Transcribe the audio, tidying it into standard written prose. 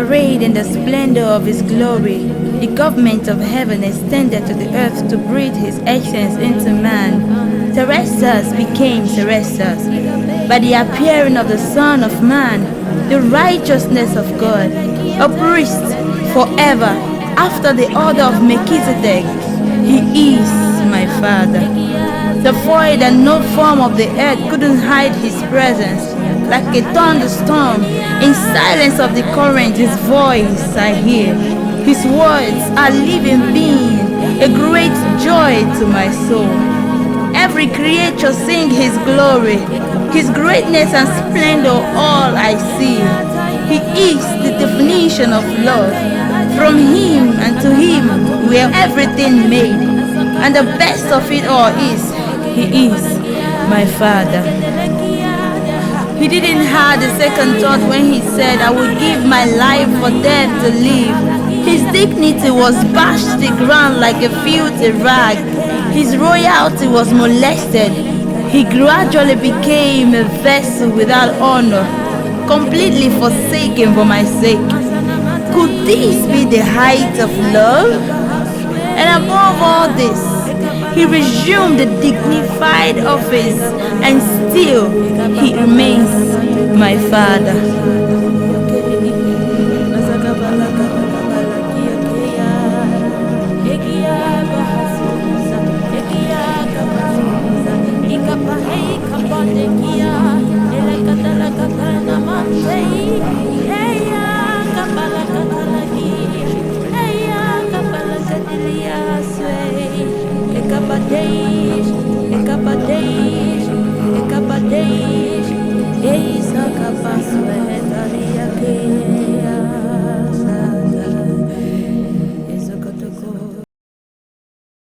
arrayed in the splendor of his glory. The government of heaven extended to the earth to breathe his essence into man. Terrestrials became terrestrials. By the appearing of the Son of Man, the righteousness of God, a priest forever, after the order of Melchizedek, he is my Father. The void and no form of the earth couldn't hide his presence. Like a thunderstorm, in silence of the current, his voice I hear. His words are living being, a great joy to my soul. Every creature sing his glory, his greatness and splendor all I see. He is the definition of love. From him and to him we are everything made. And the best of it all is, he is my Father. He didn't have a second thought when he said, I would give my life for them to live. His dignity was bashed to the ground like a filthy rag. His royalty was molested. He gradually became a vessel without honor, completely forsaken for my sake. Could this be the height of love? And above all this, he resumed the dignified office, and still he remains my Father. Ekapadesh, eis a capaz